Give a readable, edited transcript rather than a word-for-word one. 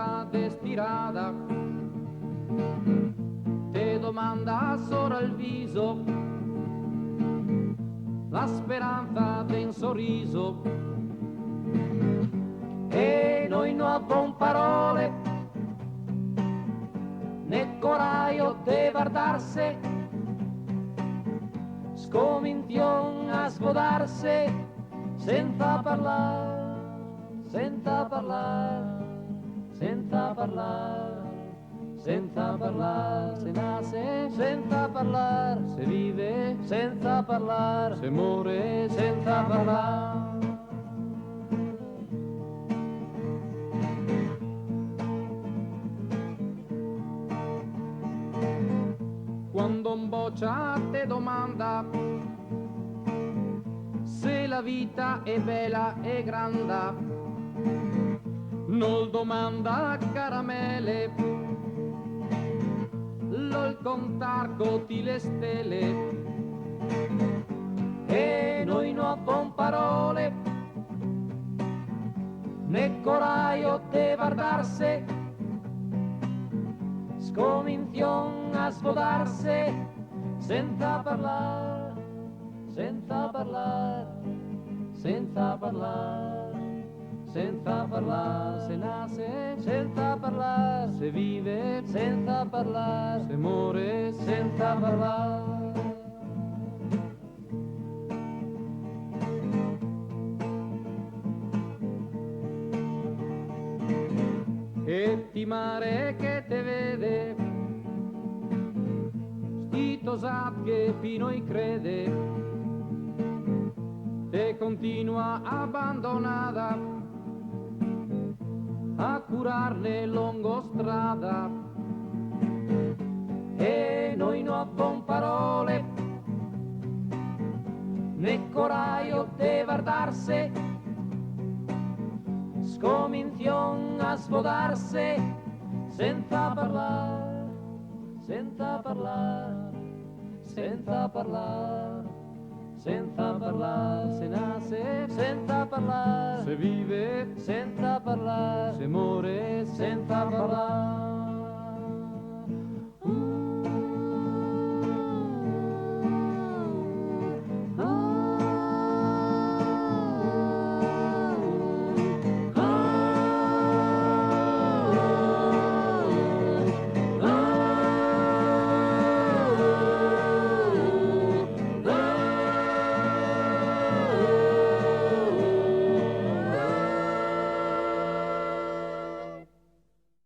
strada destirata, te domanda sopra il viso, la speranza del sorriso, e noi non abbiamo parole, né coraggio de guardarse, scomintion a sgodarse, senza parlare, senza parlare, senza parlare, senza parlare, se nasce senza parlare, se vive senza parlare, se muore senza parlare. Quando un boccia te domanda se la vita è bella e grande, non domanda caramelle, l'ol contar coti le stelle, e noi non abbiamo parole, né coraggio de guardarse, scomintion a sfodarse, senza parlare, senza parlare, senza parlare, senza parlare, se nasce senza parlare, se vive senza parlare, se muore senza parlare. E ti mare che te vede, stito sap che fino i crede, te continua abbandonata a curarne lungo strada, e noi non abbiamo parole, né coraggio de guardarse, scomintion a sfodarse, senza parlare, senza parlare, senza parlare, senza parlare, se nasce senza parlare, se vive senza parlare.